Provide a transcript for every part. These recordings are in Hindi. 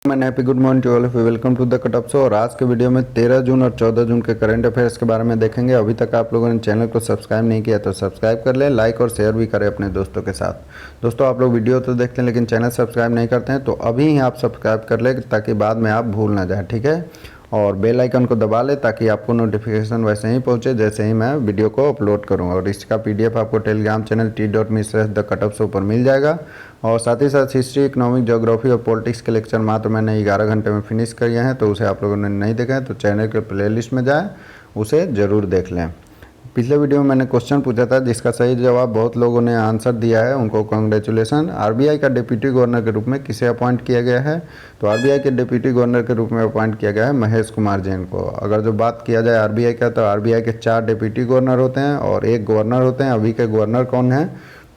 मैं happy good morning to all of you, welcome to the cut up show. और आज के वीडियो में 13 जून और 14 जून के करंट अफेयर्स के बारे में देखेंगे। अभी तक आप लोगों ने चैनल को सब्सक्राइब नहीं किया तो सब्सक्राइब कर लें, लाइक और शेयर भी करें अपने दोस्तों के साथ। दोस्तों आप लोग वीडियो तो देखते हैं लेकिन चैनल सब्सक्राइब नहीं करते हैं, तो अभी ही आप सब्सक्राइब कर लें ताकि बाद में आप भूल ना जाए, ठीक है। और बेल आइकन को दबा लें ताकि आपको नोटिफिकेशन वैसे ही पहुंचे जैसे ही मैं वीडियो को अपलोड करूं। और इसका पीडीएफ आपको टेलीग्राम चैनल t.me/thekutupshow पर मिल जाएगा। और साथ ही साथ हिस्ट्री, इकोनॉमिक, ज्योग्राफी और पॉलिटिक्स के लेक्चर मात्र मैंने 11 घंटे में फिनिश किए हैं, तो उसे आप लोगों ने नहीं देखा है तो चैनल के प्लेलिस्ट में जाएँ, उसे ज़रूर देख लें। पिछले वीडियो में मैंने क्वेश्चन पूछा था जिसका सही जवाब बहुत लोगों ने आंसर दिया है, उनको कांग्रेचुलेसन। आरबीआई का डिप्टी गवर्नर के रूप में किसे अपॉइंट किया गया है? तो आरबीआई के डिप्टी गवर्नर के रूप में अपॉइंट किया गया है महेश कुमार जैन को। अगर जो बात किया जाए आरबीआई का, तो आरबीआई के 4 डिप्टी गवर्नर होते हैं और 1 गवर्नर होते हैं। अभी के गवर्नर कौन है?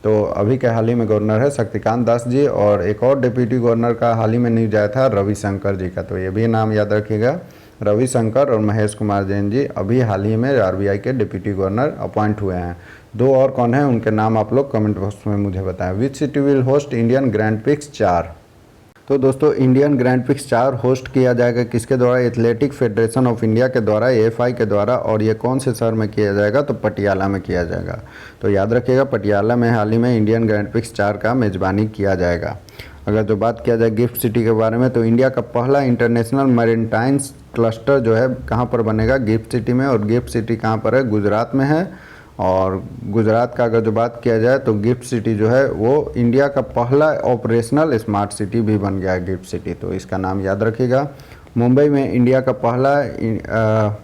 तो अभी के हाल ही में गवर्नर है शक्तिकांत दास जी, और एक और डिप्टी गवर्नर का हाल ही में न्यूज आया था रविशंकर जी का, तो ये भी नाम याद रखिएगा। रविशंकर और महेश कुमार जैन जी अभी हाल ही में आरबीआई के डिप्टी गवर्नर अपॉइंट हुए हैं। 2 और कौन है उनके नाम आप लोग कमेंट बॉक्स में मुझे बताएं। Which city will host Indian grand prix 4? तो दोस्तों इंडियन ग्रैंड प्रिक्स 4 होस्ट किया जाएगा किसके द्वारा? एथलेटिक फेडरेशन ऑफ इंडिया के द्वारा, एएफआई के द्वारा। और ये कौन से शहर में किया जाएगा? तो पटियाला में किया जाएगा। तो याद रखिएगा पटियाला में हाल ही में इंडियन ग्रैंड प्रिक्स 4 का मेज़बानी किया जाएगा। अगर जो बात किया जाए गिफ्ट सिटी के बारे में, तो इंडिया का पहला इंटरनेशनल मैरीटाइम्स क्लस्टर जो है कहाँ पर बनेगा? गिफ्ट सिटी में। और गिफ्ट सिटी कहाँ पर है? गुजरात में है। और गुजरात का अगर जो बात किया जाए तो गिफ्ट सिटी जो है वो इंडिया का पहला ऑपरेशनल स्मार्ट सिटी भी बन गया है गिफ्ट सिटी, तो इसका नाम याद रखिएगा। मुंबई में इंडिया का पहला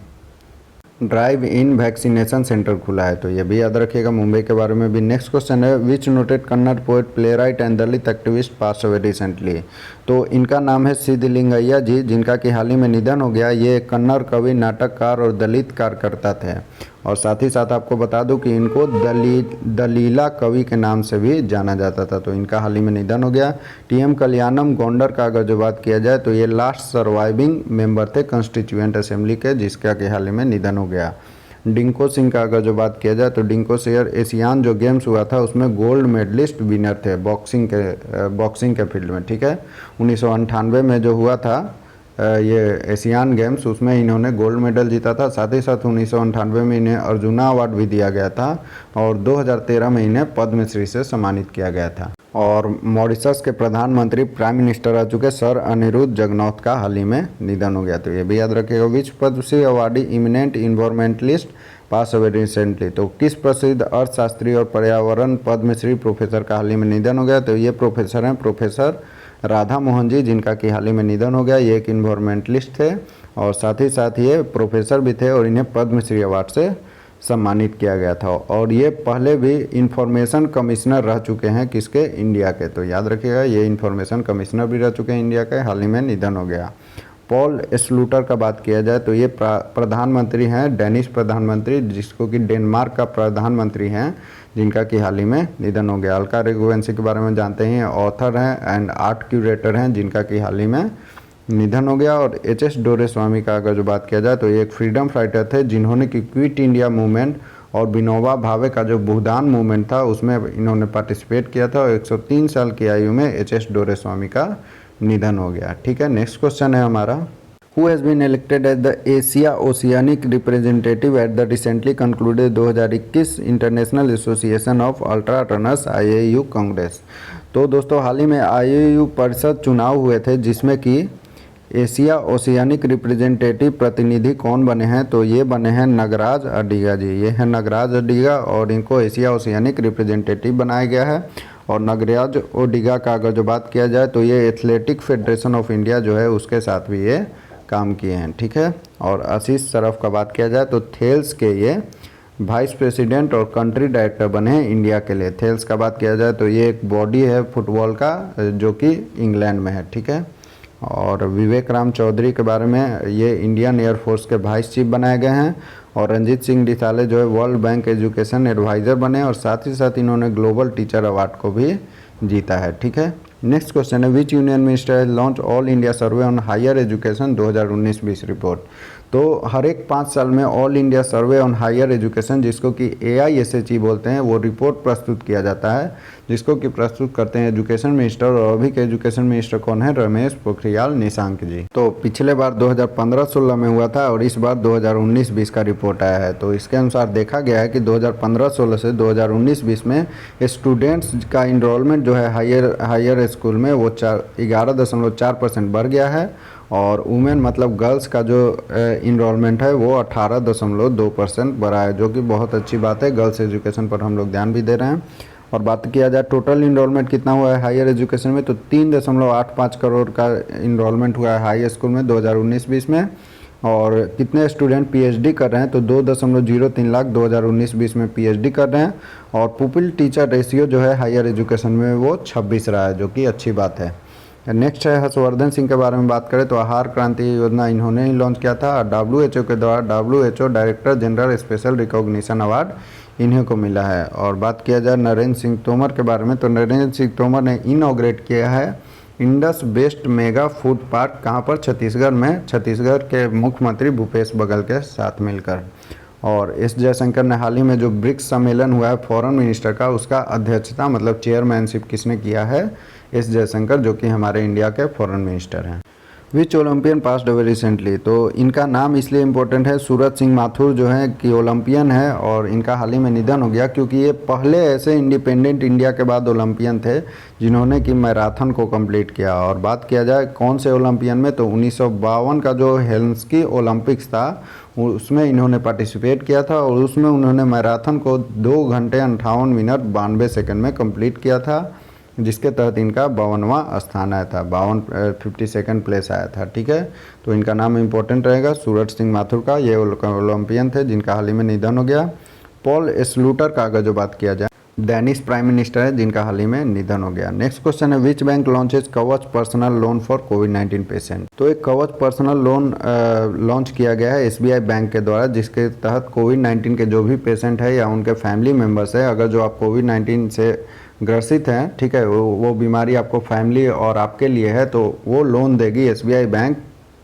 ड्राइव इन वैक्सीनेशन सेंटर खुला है, तो ये भी याद रखिएगा मुंबई के बारे में भी। नेक्स्ट क्वेश्चन है which noted Kannada poet, playwright and Dalit activist pass away recently? तो इनका नाम है सिद्धलिंगैया जी, जिनका कि हाल ही में निधन हो गया। ये कन्नड़ कवि, नाटककार और दलित कार्यकर्ता थे। और साथ ही साथ आपको बता दूं कि इनको दलीला कवि के नाम से भी जाना जाता था, तो इनका हाल ही में निधन हो गया। टीएम कल्याणम गोंडर का अगर जो बात किया जाए तो ये लास्ट सर्वाइविंग मेंबर थे कॉन्स्टिट्यूएंट असेंबली के, जिसका कि हाल ही में निधन हो गया। डिंको सिंह का अगर जो बात किया जाए तो डिंको शेयर एशियान जो गेम्स हुआ था उसमें गोल्ड मेडलिस्ट विनर थे बॉक्सिंग के फील्ड में, ठीक है। 1998 में जो हुआ था ये एशियान गेम्स, उसमें इन्होंने गोल्ड मेडल जीता था। साथ ही साथ 1998 में इन्हें अर्जुना अवार्ड भी दिया गया था और 2013 में इन्हें पद्मश्री से सम्मानित किया गया था। और मॉरिशस के प्रधानमंत्री प्राइम मिनिस्टर रह चुके सर अनिरुद्ध जगनॉथ का हाल ही में निधन हो गया, तो ये भी याद रखिएगा। Which Padma Shri awardee eminent environmentalist pass away recently? तो किस प्रसिद्ध अर्थशास्त्री और पर्यावरण पद्मश्री प्रोफेसर का हाल ही में निधन हो गया? तो ये प्रोफेसर हैं प्रोफेसर राधा मोहन जी, जिनका कि हाल ही में निधन हो गया। ये एक इन्वायरमेंटलिस्ट थे और साथ ही साथ ये प्रोफेसर भी थे और इन्हें पद्मश्री अवार्ड से सम्मानित किया गया था। और ये पहले भी इंफॉर्मेशन कमिश्नर रह चुके हैं किसके? इंडिया के, तो याद रखिएगा ये इंफॉर्मेशन कमिश्नर भी रह चुके हैं इंडिया के, हाल ही में निधन हो गया। पॉल स्लूटर का बात किया जाए तो ये प्रधानमंत्री हैं, डेनिश प्रधानमंत्री, जिसको कि डेनमार्क का प्रधानमंत्री हैं, जिनका कि हाल ही में निधन हो गया। अलका रघुवंशी के बारे में जानते हैं, ऑथर हैं एंड आर्ट क्यूरेटर हैं, जिनका कि हाल ही में निधन हो गया। और एच.एस. डोरेस्वामी का अगर जो बात किया जाए तो ये एक फ्रीडम फाइटर थे जिन्होंने कि क्विट इंडिया मूवमेंट और विनोबा भावे का जो भूदान मूवमेंट था उसमें इन्होंने पार्टिसिपेट किया था। और 103 साल की आयु में एच.एस. डोरेस्वामी का निधन हो गया, ठीक है। नेक्स्ट क्वेश्चन है हमारा, Who has been elected as the Asia Oceanic representative at the recently concluded 2021 International Association of Ultra Runners IAU Congress? तो दोस्तों हाल ही में IAU परिषद चुनाव हुए थे जिसमें कि एशिया ओशियानिक रिप्रेजेंटेटिव प्रतिनिधि कौन बने हैं? तो ये बने हैं नगराज अडिगा जी, ये है नगराज अडिगा और इनको एशिया ओशियानिक रिप्रेजेंटेटिव बनाया गया है। और नगराज ओडिगा का अगर जो बात किया जाए तो ये एथलेटिक फेडरेशन ऑफ इंडिया जो है उसके साथ भी ये काम किए हैं, ठीक है। और आशीष सरफ का बात किया जाए तो थेल्स के ये वाइस प्रेसिडेंट और कंट्री डायरेक्टर बने हैं इंडिया के लिए। थेल्स का बात किया जाए तो ये एक बॉडी है फुटबॉल का जो कि इंग्लैंड में है, ठीक है। और विवेक राम चौधरी के बारे में, ये इंडियन एयरफोर्स के वाइस चीफ बनाए गए हैं। और रंजीत सिंह डिसाले जो है वर्ल्ड बैंक एजुकेशन एडवाइज़र बने और साथ ही साथ इन्होंने ग्लोबल टीचर अवार्ड को भी जीता है, ठीक है। नेक्स्ट क्वेश्चन है which union minister has launch all India survey on higher education 2019-20 report? तो हर एक 5 साल में all India survey on higher education, जिसको कि AISHE बोलते हैं, वो रिपोर्ट प्रस्तुत किया जाता है, जिसको कि प्रस्तुत करते हैं एजुकेशन मिनिस्टर। और अभी के एजुकेशन मिनिस्टर कौन है? रमेश पोखरियाल निशंक जी। तो पिछले बार 2015-16 में हुआ था और इस बार 2019-20 का रिपोर्ट आया है। तो इसके अनुसार देखा गया है कि 2015-16 से 2019-20 में स्टूडेंट्स का इनरोलमेंट जो है हायर स्कूल में वो 11.4% बढ़ गया है, और वुमेन मतलब गर्ल्स का जो इनरोलमेंट है वो 18.2% बढ़ा है, जो कि बहुत अच्छी बात है। गर्ल्स एजुकेशन पर हम लोग ध्यान भी दे रहे हैं। और बात किया जाए टोटल इनरोलमेंट कितना हुआ है हायर एजुकेशन में, तो 3.85 करोड़ का इनरोलमेंट हुआ है हाई स्कूल में 2019-20 में। और कितने स्टूडेंट PhD कर रहे हैं, तो 2.03 लाख 2019-20 में PhD कर रहे हैं। और पुपिल टीचर रेशियो जो है हायर एजुकेशन में वो 26 रहा है, जो कि अच्छी बात है। नेक्स्ट है हर्षवर्धन सिंह के बारे में बात करें तो आहार क्रांति योजना इन्होंने ही लॉन्च किया था। WHO के द्वारा WHO director general special recognition award इन्हीं को मिला है। और बात किया जाए नरेंद्र सिंह तोमर के बारे में, तो नरेंद्र सिंह तोमर ने इनॉग्रेट किया है Indus best mega food park. कहाँ पर? छत्तीसगढ़ में, छत्तीसगढ़ के मुख्यमंत्री भूपेश बघेल के साथ मिलकर। और एस जयशंकर ने हाल ही में जो ब्रिक्स सम्मेलन हुआ है फॉरेन मिनिस्टर का, उसका अध्यक्षता मतलब चेयरमैनशिप किसने किया है? एस जयशंकर, जो कि हमारे इंडिया के फॉरेन मिनिस्टर हैं। विच ओलंपियन पास्ड अवे रिसेंटली, तो इनका नाम इसलिए इम्पोर्टेंट है, सूरज सिंह माथुर जो है कि ओलंपियन है और इनका हाल ही में निधन हो गया, क्योंकि ये पहले ऐसे इंडिपेंडेंट इंडिया के बाद ओलंपियन थे जिन्होंने कि मैराथन को कंप्लीट किया। और बात किया जाए कौन से ओलंपियन में, तो 1952 का जो हेल्सिंकी ओलंपिक्स था उसमें इन्होंने पार्टिसिपेट किया था, और उसमें उन्होंने मैराथन को 2 घंटे 58 मिनट 92 सेकेंड में कंप्लीट किया था, जिसके तहत इनका 52वां स्थान आया था, 52 प्लेस आया था। ठीक है, तो इनका नाम इम्पोर्टेंट रहेगा सूरज सिंह माथुर का। ये ओलंपियन थे जिनका हाल ही में निधन हो गया। पॉल स्लूटर का अगर जो बात किया जाए, डेनिश प्राइम मिनिस्टर है जिनका हाल ही में निधन हो गया। नेक्स्ट क्वेश्चन है विच बैंक लॉन्चेज कवच personal loan for covid patient, तो एक कवच पर्सनल लोन लॉन्च किया गया है SBI बैंक के द्वारा, जिसके तहत कोविड-19 के जो भी पेशेंट है या उनके फैमिली मेम्बर्स है, अगर जो आप कोविड-19 से ग्रसित हैं, ठीक है, वो बीमारी आपको फैमिली और आपके लिए है, तो वो लोन देगी SBI बैंक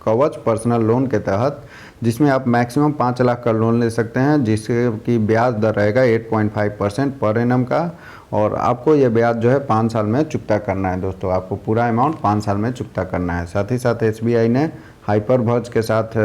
कवच पर्सनल लोन के तहत, जिसमें आप मैक्सिमम 5 लाख का लोन ले सकते हैं, जिसके की ब्याज दर रहेगा 8.5% पर एनम का। और आपको ये ब्याज जो है 5 साल में चुकता करना है दोस्तों, आपको पूरा अमाउंट 5 साल में चुकता करना है। साथ ही साथ SBI ने हाइपरवर्ज के साथ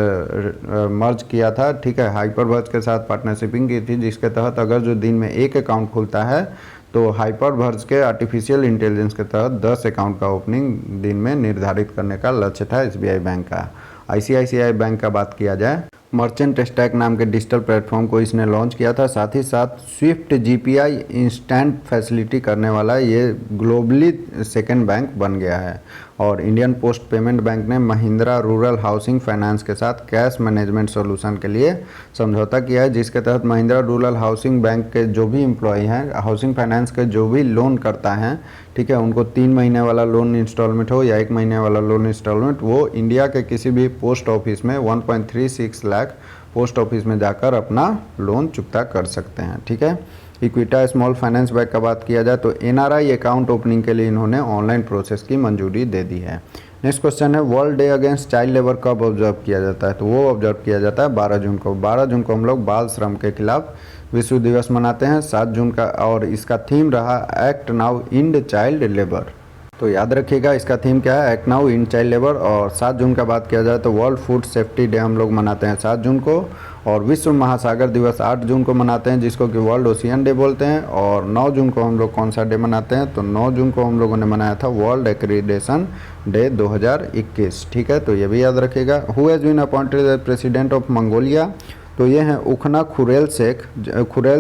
मर्ज किया था, ठीक है, हाइपरवर्ज के साथ पार्टनरशिपिंग की थी, जिसके तहत अगर जो दिन में एक अकाउंट खुलता है तो हाइपरवर्ज के आर्टिफिशियल इंटेलिजेंस के तहत 10 अकाउंट का ओपनिंग दिन में निर्धारित करने का लक्ष्य था SBI बैंक का। ICICI बैंक का बात किया जाए, मर्चेंट स्टैक नाम के डिजिटल प्लेटफॉर्म को इसने लॉन्च किया था। साथ ही साथ स्विफ्ट GPI इंस्टेंट फैसिलिटी करने वाला ये ग्लोबली सेकेंड बैंक बन गया है। और इंडियन पोस्ट पेमेंट बैंक ने महिंद्रा रूरल हाउसिंग फाइनेंस के साथ कैश मैनेजमेंट सॉल्यूशन के लिए समझौता किया है, जिसके तहत महिंद्रा रूरल हाउसिंग बैंक के जो भी एम्प्लॉय हैं, हाउसिंग फाइनेंस के जो भी लोन करता है, ठीक है, उनको 3 महीने वाला लोन इंस्टॉलमेंट हो या 1 महीने वाला लोन इंस्टॉलमेंट, वो इंडिया के किसी भी पोस्ट ऑफिस में 1.36 लाख पोस्ट ऑफिस में जाकर अपना लोन चुकता कर सकते हैं। ठीक है, इक्विटा स्मॉल फाइनेंस बैंक का बात किया जाए तो NRI अकाउंट ओपनिंग के लिए इन्होंने ऑनलाइन प्रोसेस की मंजूरी दे दी है। नेक्स्ट क्वेश्चन है world day against child labour कब ऑब्जर्व किया जाता है, तो वो ऑब्जर्व किया जाता है 12 जून को। 12 जून को हम लोग बाल श्रम के खिलाफ विश्व दिवस मनाते हैं। 7 जून का, और इसका थीम रहा act now end child labour, तो याद रखिएगा इसका थीम क्या है, act now end child labour. और 7 जून का बात किया जाए तो वर्ल्ड फूड सेफ्टी डे हम लोग मनाते हैं 7 जून को। और विश्व महासागर दिवस 8 जून को मनाते हैं, जिसको कि वर्ल्ड ओशियन डे बोलते हैं। और 9 जून को हम लोग कौन सा डे मनाते हैं, तो 9 जून को हम लोगों ने मनाया था वर्ल्ड एक्रीडेशन डे 2021। ठीक है, तो ये भी याद रखिएगा। Who has been appointed as president of Mongolia, तो ये हैं उखना खुरेल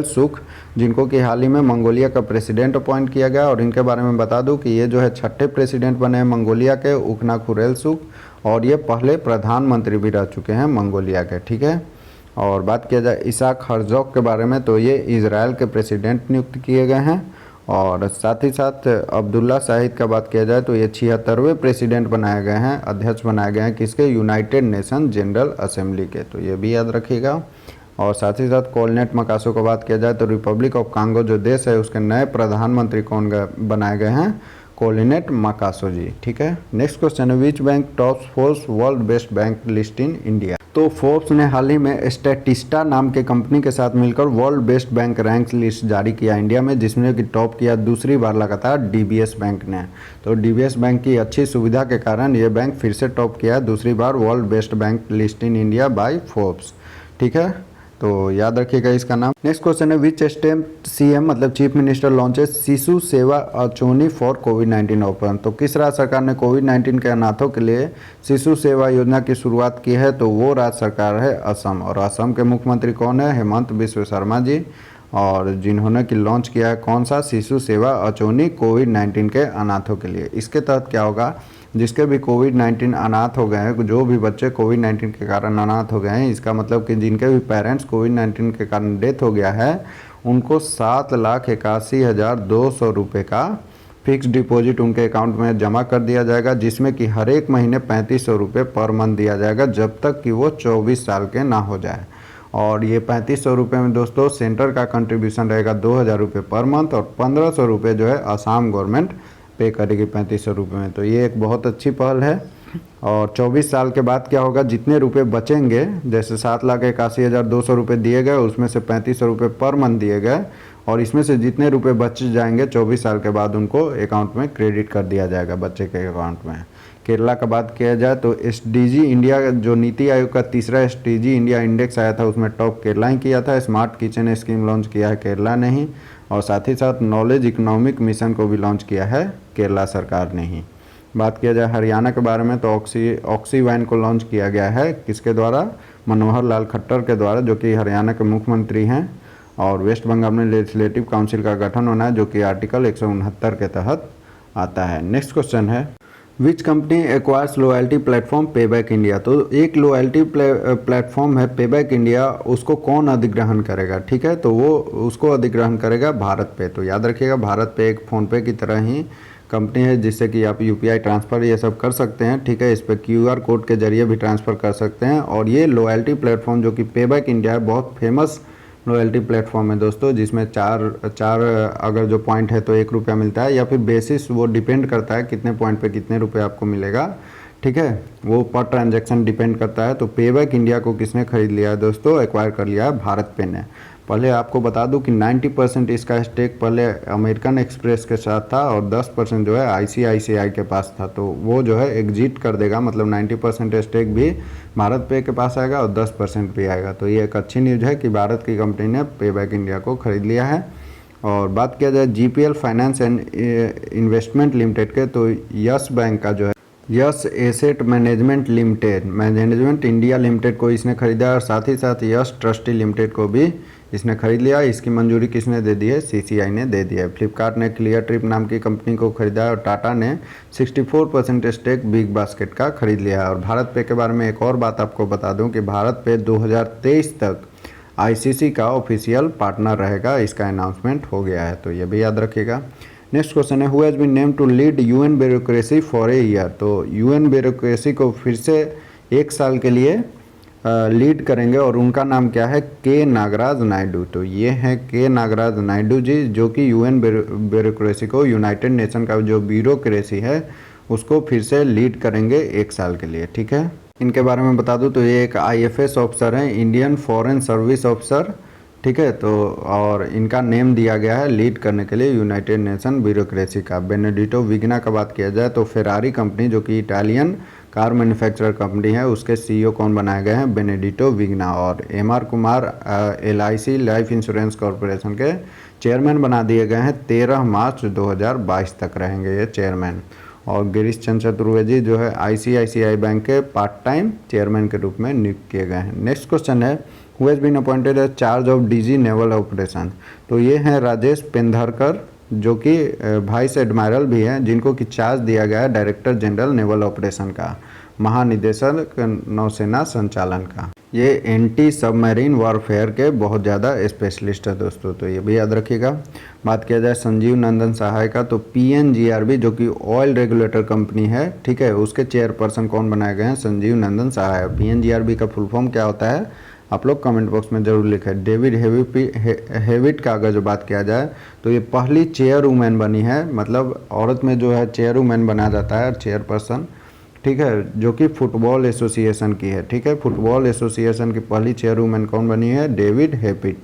सुख, जिनको कि हाल ही में मंगोलिया का प्रेसिडेंट अपॉइंट किया गया। और इनके बारे में बता दूं कि ये जो है 6ठे प्रेसिडेंट बने हैं मंगोलिया के, उखना खुरेल सुख, और ये पहले प्रधानमंत्री भी रह चुके हैं मंगोलिया के। ठीक है, और बात किया जाए इसाक हर्जोग के बारे में, तो ये इजराइल के प्रेसिडेंट नियुक्त किए गए हैं। और साथ ही साथ अब्दुल्ला शाहिद का बात किया जाए तो ये 76वें प्रेसिडेंट बनाए गए हैं, अध्यक्ष बनाए गए हैं किसके, यूनाइटेड नेशन जनरल असेंबली के, तो ये भी याद रखिएगा। और साथ ही साथ कोलनेट मकासो को बात किया जाए तो रिपब्लिक ऑफ कांगो जो देश है उसके नए प्रधानमंत्री कौन बनाए गए हैं, कोलिनेट मकासो जी। ठीक है, नेक्स्ट क्वेश्चन है which bank tops 4 world best bank list in India, तो फोर्ब्स ने हाल ही में स्टैटिस्टा नाम के कंपनी के साथ मिलकर world best bank rank list जारी किया इंडिया में, जिसमें कि टॉप किया दूसरी बार लगातार डीबीएस बैंक ने। तो डीबीएस बैंक की अच्छी सुविधा के कारण ये बैंक फिर से टॉप किया है दूसरी बार world best bank list in India by Forbes. ठीक है, तो याद रखिएगा इसका नाम। नेक्स्ट क्वेश्चन है, विच स्टेट सीएम मतलब चीफ मिनिस्टर लॉन्चेस शिशु सेवा अचोनी फॉर कोविड-19 ओपन। तो किस राज्य सरकार ने कोविड-19 के अनाथों के लिए शिशु सेवा योजना की शुरुआत की है? तो वो राज्य सरकार है असम। और असम के मुख्यमंत्री कौन है? हेमंत बिस्व शर्मा जी। और जिन्होंने कि लॉन्च किया है कौन सा? शिशु सेवा अचोनी कोविड-19 के अनाथों के लिए। इसके तहत क्या होगा, जिसके भी कोविड-19 अनाथ हो गए हैं, जो भी बच्चे कोविड-19 के कारण अनाथ हो गए हैं, इसका मतलब कि जिनके भी पेरेंट्स कोविड-19 के कारण डेथ हो गया है, उनको 7,81,200 रुपये का फिक्स डिपॉजिट उनके अकाउंट में जमा कर दिया जाएगा, जिसमें कि हर एक महीने 3500 रुपये पर मंथ दिया जाएगा जब तक कि वो 24 साल के ना हो जाए। और ये 3500 रुपये में दोस्तों सेंटर का कंट्रीब्यूशन रहेगा 2000 रुपये पर मंथ, और 1500 रुपये जो है असम गवर्नमेंट पे करेगी 3500 रुपये में। तो ये एक बहुत अच्छी पहल है। और 24 साल के बाद क्या होगा, जितने रुपए बचेंगे, जैसे 7,81,200 रुपये दिए गए, उसमें से 3500 रुपये पर मंथ दिए गए, और इसमें से जितने रुपए बच जाएंगे 24 साल के बाद उनको अकाउंट में क्रेडिट कर दिया जाएगा बच्चे के अकाउंट में। केरला का बात किया जाए तो एसडीजी इंडिया जो नीति आयोग का तीसरा एसडीजी इंडिया इंडेक्स आया था, उसमें टॉप केरला ही किया था। स्मार्ट किचन स्कीम लॉन्च किया है केरला ने ही, और साथ ही साथ नॉलेज इकोनॉमिक मिशन को भी लॉन्च किया है केरला सरकार ने ही। बात किया जाए हरियाणा के बारे में तो ऑक्सीवाइन को लॉन्च किया गया है, किसके द्वारा? मनोहर लाल खट्टर के द्वारा, जो कि हरियाणा के मुख्यमंत्री हैं। और वेस्ट बंगाल में लेजिस्लेटिव काउंसिल का गठन होना है, जो कि आर्टिकल 169 के तहत आता है। नेक्स्ट क्वेश्चन है, which company acquires loyalty platform payback India. तो एक लॉयल्टी प्लेटफॉर्म है पेबैक इंडिया, उसको कौन अधिग्रहण करेगा? ठीक है, तो वो उसको अधिग्रहण करेगा भारत पे। तो याद रखिएगा, भारत पे एक फ़ोनपे की तरह ही कंपनी है, जिससे कि आप यूपीआई ट्रांसफ़र ये सब कर सकते हैं। ठीक है, इस पर क्यूआर कोड के जरिए भी ट्रांसफ़र कर सकते हैं। और ये लॉयल्टी प्लेटफॉर्म जो कि पेबैक इंडिया है, बहुत फेमस लॉयल्टी प्लेटफॉर्म है दोस्तों, जिसमें चार अगर जो पॉइंट है तो 1 रुपया मिलता है, या फिर बेसिस वो डिपेंड करता है कितने पॉइंट पे कितने रुपए आपको मिलेगा। ठीक है, वो पर ट्रांजैक्शन डिपेंड करता है। तो पेबैक इंडिया को किसने खरीद लिया है दोस्तों? एक्वायर कर लिया है भारत पे ने। पहले आपको बता दूं कि 90% इसका स्टेक पहले अमेरिकन एक्सप्रेस के साथ था, और 10% जो है आईसीआईसीआई के पास था। तो वो जो है एग्जिट कर देगा, मतलब 90% स्टेक भी भारत पे के पास आएगा और 10% भी आएगा। तो ये एक अच्छी न्यूज़ है कि भारत की कंपनी ने पेबैक इंडिया को खरीद लिया है। और बात किया जाए GPL finance and investment limited के, तो यस बैंक का जो है yes asset management India limited को इसने खरीदा, और साथ ही साथ यस ट्रस्टी लिमिटेड को भी इसने खरीद लिया। इसकी मंजूरी किसने दे दी है? सीसीआई ने दे दिया है। फ्लिपकार्ट ने क्लियर ट्रिप नाम की कंपनी को खरीदा है, और टाटा ने 64% स्टेक बिग बास्केट का खरीद लिया है। और भारत पे के बारे में एक और बात आपको बता दूं कि भारत पे 2023 तक आईसीसी का ऑफिशियल पार्टनर रहेगा, इसका अनाउंसमेंट हो गया है, तो ये भी याद रखिएगा। नेक्स्ट क्वेश्चन है, who has been named to lead UN bureaucracy for a year. तो यूएन ब्यूरोक्रेसी को फिर से 1 साल के लिए लीड करेंगे, और उनका नाम क्या है? के नागराज नायडू। तो ये हैं के नागराज नायडू जी, जो कि यूएन ब्यूरोक्रेसी को, यूनाइटेड नेशन का जो ब्यूरोक्रेसी है उसको फिर से लीड करेंगे 1 साल के लिए। ठीक है, इनके बारे में बता दूं तो ये एक आईएफएस ऑफिसर हैं, इंडियन फॉरेन सर्विस ऑफिसर। ठीक है, तो और इनका नेम दिया गया है लीड करने के लिए यूनाइटेड नेशन ब्यूरोक्रेसी का। बेनेडिटो विग्ना का बात किया जाए तो फेरारी कंपनी, जो कि इटालियन कार मैन्युफैक्चरर कंपनी है, उसके सीईओ कौन बनाए गए हैं? बेनेडिटो विग्ना। और MR Kumar LIC life insurance corporation के चेयरमैन बना दिए गए हैं। 13 मार्च 2022 तक रहेंगे ये चेयरमैन। और गिरीश चंद्र चतुर्वेदी जो है आईसीआईसीआई बैंक के पार्ट टाइम चेयरमैन के रूप में नियुक्त किए गए हैं। नेक्स्ट क्वेश्चन है, who has been appointed as charge of DG naval operation. तो ये हैं राजेश पेंधरकर, जो कि वाइस एडमायरल भी हैं, जिनको कि चार्ज दिया गया है डायरेक्टर जनरल नेवल ऑपरेशन का, महानिदेशक नौसेना संचालन का। ये एंटी सबमरीन वॉरफेयर के बहुत ज़्यादा स्पेशलिस्ट है दोस्तों, तो ये भी याद रखिएगा। बात किया जाए संजीव नंदन सहाय का, तो पीएनजीआरबी जो कि ऑयल रेगुलेटर कंपनी है, ठीक है, उसके चेयरपर्सन कौन बनाए गए हैं? संजीव नंदन सहाय। पीएनजीआरबी का फुल फॉर्म क्या होता है? आप लोग कमेंट बॉक्स में जरूर लिखें। डेविड हेविट का अगर जो बात किया जाए तो ये पहली चेयर वुमेन बनी है, मतलब औरत में जो है चेयर वुमेन बनाया जाता है, चेयरपर्सन, ठीक है, जो कि फुटबॉल एसोसिएशन की है। ठीक है, फुटबॉल एसोसिएशन की पहली चेयरवुमेन कौन बनी है? डेविड हेपिट।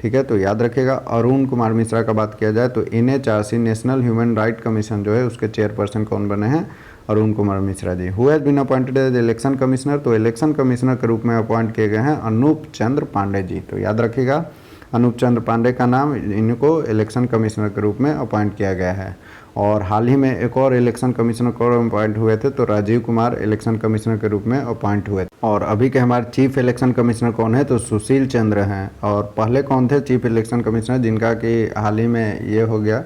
ठीक है, तो याद रखिएगा। अरुण कुमार मिश्रा का बात किया जाए तो NHRC national human right commission जो है उसके चेयरपर्सन कौन बने हैं? Arun Kumar Mishra ji. Who has been appointed as election commissioner? तो इलेक्शन कमिश्नर के रूप में अपॉइंट किए गए हैं अनूप चंद्र पांडे जी। तो याद रखिएगा, अनूप चंद्र पांडे का नाम, इनको इलेक्शन कमिश्नर के रूप में अपॉइंट किया गया है। और हाल ही में एक और इलेक्शन कमिश्नर कौन अपॉइंट हुए थे? तो राजीव कुमार इलेक्शन कमिश्नर के रूप में अपॉइंट हुए थे। और अभी के हमारे चीफ इलेक्शन कमिश्नर कौन है? तो सुशील चंद्र हैं। और पहले कौन थे चीफ इलेक्शन कमिश्नर जिनका कि हाल ही में ये हो गया,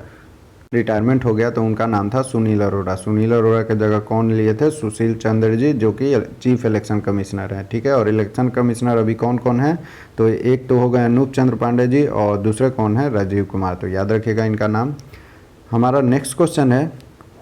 रिटायरमेंट हो गया? तो उनका नाम था सुनील अरोड़ा। सुनील अरोड़ा के जगह कौन लिए थे? सुशील चंद्र जी, जो कि चीफ इलेक्शन कमिश्नर हैं। ठीक है, और इलेक्शन कमिश्नर अभी कौन कौन है? तो एक तो हो गए अनूप चंद्र पांडे जी और दूसरे कौन है? राजीव कुमार। तो याद रखिएगा इनका नाम। हमारा नेक्स्ट क्वेश्चन है,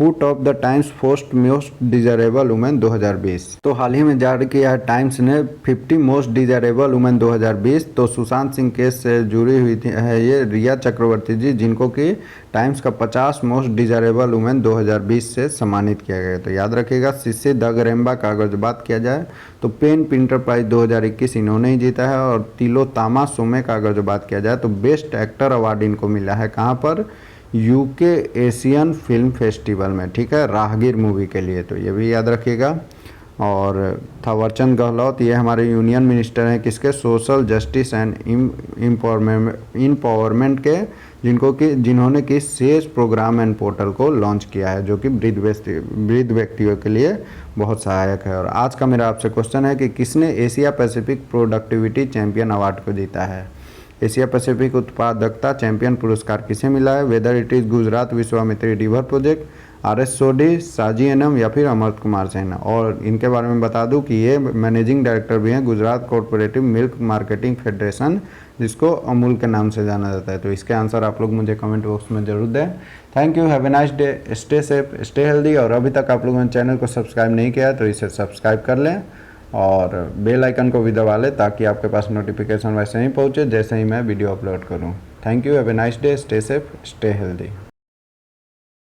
who top the times post most desirable women 2020? तो हाल ही में जारी किया है टाइम्स ने 50 मोस्ट डिजायरेबल वुमेन 2020। तो सुशांत सिंह केस से जुड़ी हुई थी है ये रिया चक्रवर्ती जी, जिनको कि टाइम्स का 50 मोस्ट डिजायरेबल वुमेन 2020 से सम्मानित किया गया। तो याद रखिएगा। सिसी दगरेम्बा का अगर बात किया जाए तो पेन प्रिंटर प्राइज 2021 इन्होंने ही जीता है। और तिलोत्तामा सोमे का अगर बात किया जाए तो बेस्ट एक्टर अवार्ड इनको मिला है कहाँ पर? UK एशियन फिल्म फेस्टिवल में। ठीक है, राहगीर मूवी के लिए। तो ये भी याद रखिएगा। और थावरचंद गहलोत, ये हमारे यूनियन मिनिस्टर हैं किसके? सोशल जस्टिस एंड इम्पावरमेंट के, जिन्होंने कि सेज प्रोग्राम एंड पोर्टल को लॉन्च किया है, जो कि वृद्ध व्यक्तियों के लिए बहुत सहायक है। और आज का मेरा आपसे क्वेश्चन है कि किसने Asia Pacific productivity champion award को जीता है? एशिया पैसिफिक उत्पादकता चैंपियन पुरस्कार किसे मिला है? Whether it is Gujarat Vishwamitri river project, RS सोडी, साजी एनम या फिर अमृत कुमार सेन। और इनके बारे में बता दूं कि ये मैनेजिंग डायरेक्टर भी हैं Gujarat cooperative milk marketing federation, जिसको अमूल के नाम से जाना जाता है। तो इसके आंसर आप लोग मुझे कमेंट बॉक्स में जरूर दें। Thank you, have a nice day, stay safe, stay healthy. और अभी तक आप लोगों ने चैनल को सब्सक्राइब नहीं किया है तो इसे सब्सक्राइब कर लें और बेल आइकन को भी दबा लें, ताकि आपके पास नोटिफिकेशन वैसे ही पहुंचे जैसे ही मैं वीडियो अपलोड करूं। Thank you, have a nice day, stay safe, stay healthy.